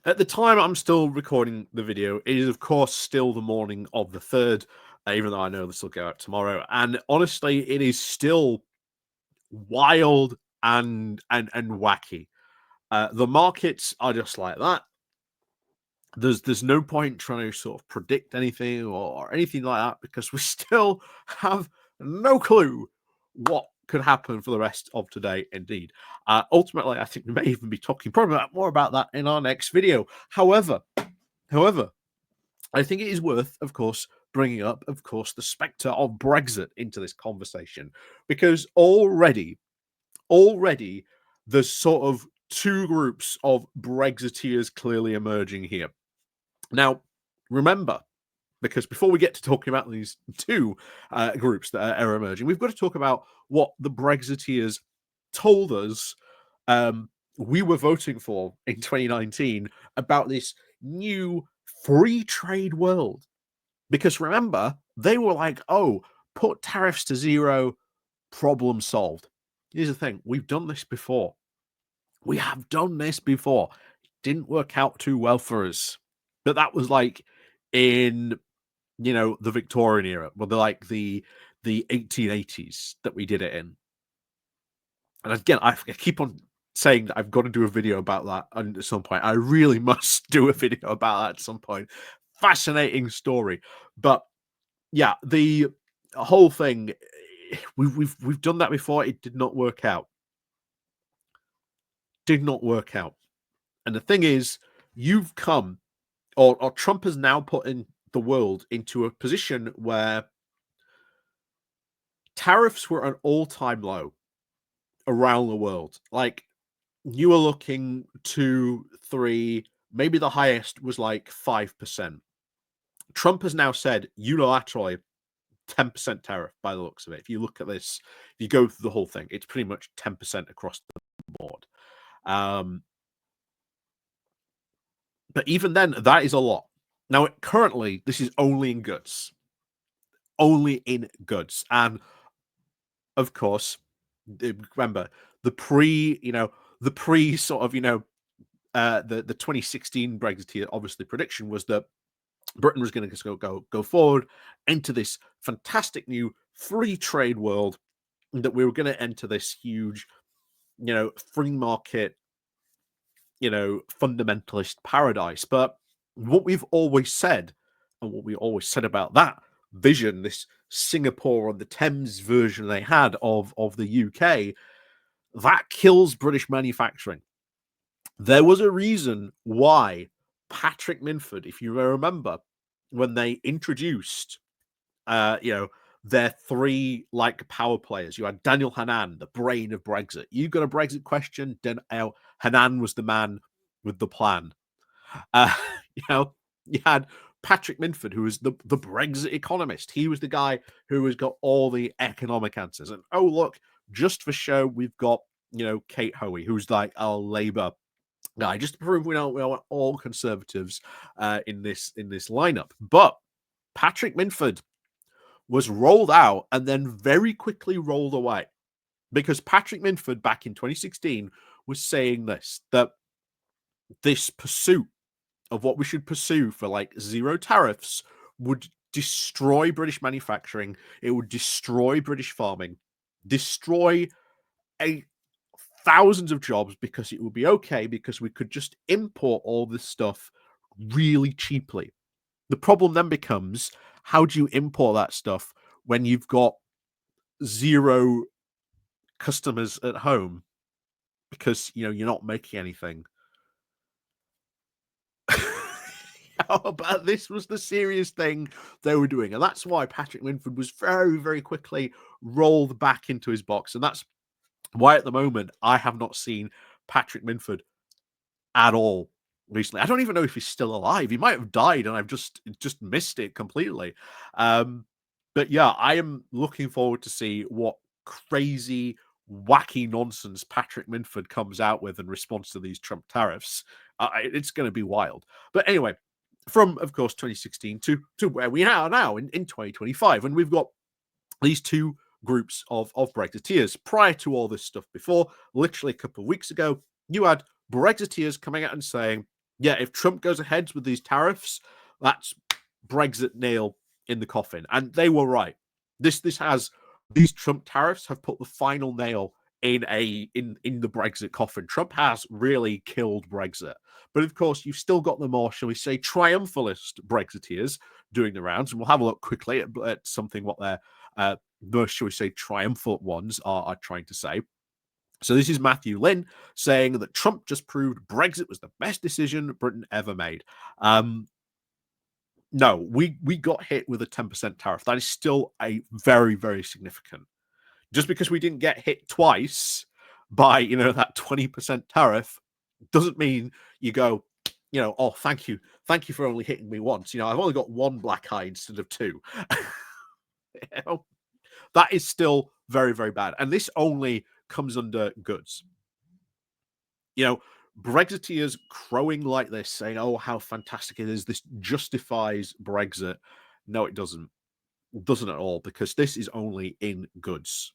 At the time I'm still recording the video, it is, of course, still the morning of the 3rd, even though I know this will go out tomorrow. And honestly, it is still wild and wacky. The markets are just like that. There's no point trying to sort of predict anything or anything like that because we still have no clue what could happen for the rest of today. Indeed, ultimately, I think we may even be talking probably more about that in our next video. However, I think it is worth, of course, bringing up, of course, the spectre of Brexit into this conversation because already there's sort of two groups of Brexiteers clearly emerging here. Now, remember, because before we get to talking about these two groups that are emerging, we've got to talk about what the Brexiteers told us we were voting for in 2019 about this new free trade world. Because remember, they were like, oh, put tariffs to zero, problem solved. Here's the thing, we've done this before. We have done this before. It didn't work out too well for us. But that was like in, the Victorian era, well, like the 1880s that we did it in. And again, I keep on saying that I've got to do a video about that at some point. I really must do a video about that at some point. Fascinating story. But yeah, the whole thing, we've done that before. It did not work out. Did not work out. And the thing is, you've come, or Trump has now put in the world into a position where tariffs were an all-time low around the world. Like, you were looking 2, 3, maybe the highest was like 5%. Trump has now said unilaterally 10% tariff by the looks of it. If you look at this, if you go through the whole thing, it's pretty much 10% across the board. But even then, that is a lot. Now, currently, this is only in goods. Only in goods. And, of course, remember, the sort of, the 2016 Brexit, obviously, prediction was that Britain was going to go forward into this fantastic new free trade world, that we were going to enter this huge, free market, fundamentalist paradise. But what we've always said, and what we always said about that vision, this Singapore on the Thames version they had of the UK, that kills British manufacturing. There was a reason why Patrick Minford, if you remember, when they introduced, their three power players, you had Daniel Hannan, the brain of Brexit. You got a Brexit question, then Hannan was the man with the plan. You had Patrick Minford, who was the Brexit economist. He was the guy who has got all the economic answers. And oh, look, just for show, we've got, Kate Hoey, who's like our Labour guy, just to prove we are all conservatives in this lineup. But Patrick Minford was rolled out and then very quickly rolled away, because Patrick Minford back in 2016 was saying that this pursuit of what we should pursue for zero tariffs would destroy British manufacturing. It would destroy British farming, destroy thousands of jobs, because it would be okay because we could just import all this stuff really cheaply. The problem then becomes, how do you import that stuff when you've got zero customers at home because you're not making anything? But this was the serious thing they were doing, and that's why Patrick Minford was very, very quickly rolled back into his box. And that's why at the moment I have not seen Patrick Minford at all recently. I don't even know if he's still alive. He might have died and I've just missed it completely. But yeah, I am looking forward to see what crazy, wacky nonsense Patrick Minford comes out with in response to these Trump tariffs. It's going to be wild. But anyway, from, of course, 2016 to where we are now in 2025, and we've got these two groups of Brexiteers. Prior to all this stuff before, literally a couple of weeks ago, you had Brexiteers coming out and saying Yeah, if Trump goes ahead with these tariffs, that's Brexit nail in the coffin. And they were right. This has these Trump tariffs have put the final nail in the Brexit coffin. Trump has really killed Brexit. But of course, you've still got the more, shall we say, triumphalist Brexiteers doing the rounds, and we'll have a look quickly at something what their the, shall we say, triumphant ones are trying to say. So this is Matthew Lynn saying that Trump just proved Brexit was the best decision Britain ever made. No, we got hit with a 10% tariff. That is still a very, very significant. Just because we didn't get hit twice by, that 20% tariff doesn't mean you go, oh, thank you. Thank you for only hitting me once. I've only got one black eye instead of two. you know, that is still very, very bad. And this only comes under goods. Brexiteers crowing like this, saying, oh, how fantastic it is. This justifies Brexit. No, it doesn't. It doesn't at all, because this is only in goods.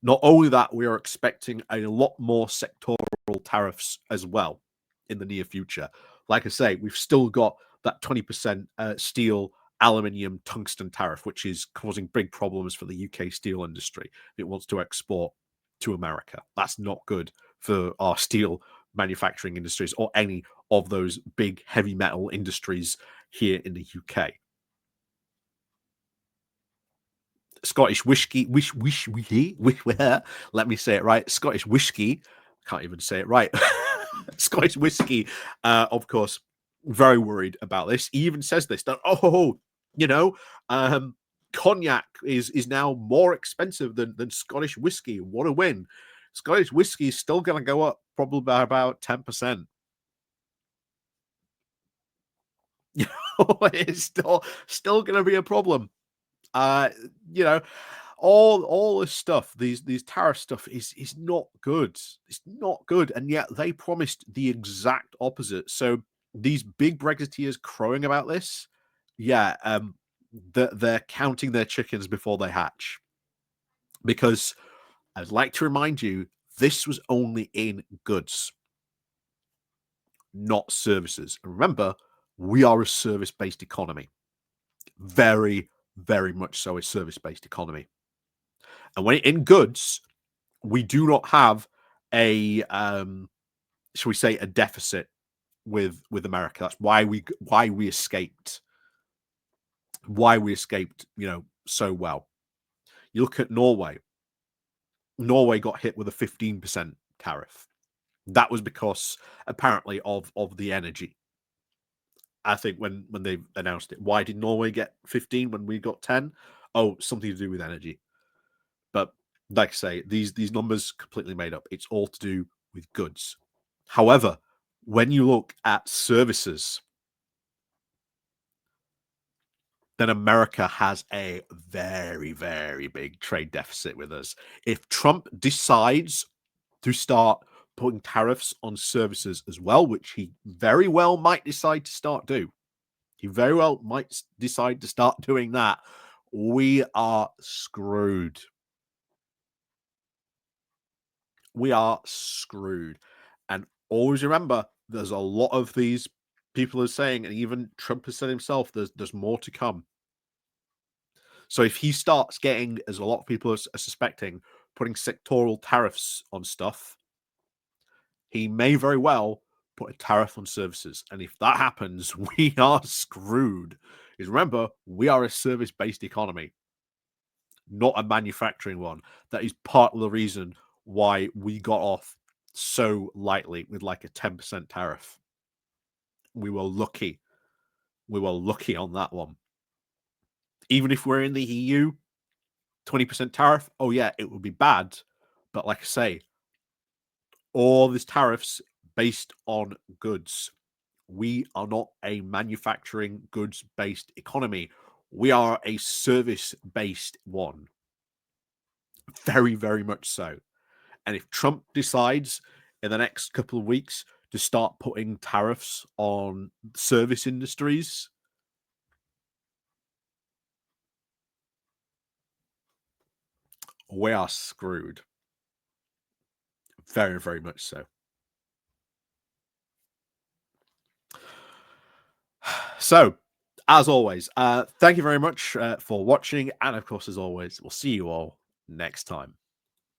Not only that, we are expecting a lot more sectoral tariffs as well in the near future. Like I say, we've still got that 20% steel, aluminium, tungsten tariff, which is causing big problems for the UK steel industry. It wants to export to America. That's not good for our steel manufacturing industries or any of those big heavy metal industries here in the UK. Scottish whiskey, let me say it right. Scottish whiskey, can't even say it right. Scottish whiskey, of course, very worried about this. He even says this that, cognac is now more expensive than Scottish whiskey. What a win. Scottish whiskey is still going to go up probably by about 10%. It's still going to be a problem. Uh, you know, all this stuff, these tariff stuff is not good. It's not good, and yet they promised the exact opposite. So these big Brexiteers crowing about this, yeah, they're counting their chickens before they hatch. Because I'd like to remind you, this was only in goods, not services. And remember, we are a service-based economy. Very, very much so a service-based economy. And when in goods, we do not have a shall we say a deficit with America. That's why we escaped. Why we escaped, so well. You look at Norway. Norway got hit with a 15% tariff. That was because apparently of the energy. I think when they announced it, why did Norway get 15 when we got 10? Oh, something to do with energy. But like I say, these numbers completely made up. It's all to do with goods. However, when you look at services, then America has a very, very big trade deficit with us. If Trump decides to start putting tariffs on services as well, which he very well might decide to start do, he very well might decide to start doing that, we are screwed. We are screwed. And always remember, there's a lot of these people are saying, and even Trump has said himself, there's more to come. So if he starts getting, as a lot of people are suspecting, putting sectoral tariffs on stuff, he may very well put a tariff on services. And if that happens, we are screwed. Because remember, we are a service-based economy, not a manufacturing one. That is part of the reason why we got off so lightly with like a 10% tariff. We were lucky. We were lucky on that one. Even if we're in the EU, 20% tariff, oh yeah, it would be bad. But like I say, all these tariffs based on goods. We are not a manufacturing goods based economy. We are a service based one. Very, very much so. And if Trump decides in the next couple of weeks to start putting tariffs on service industries, we are screwed. Very, very much so. So, as always, thank you very much for watching. And of course, as always, we'll see you all next time.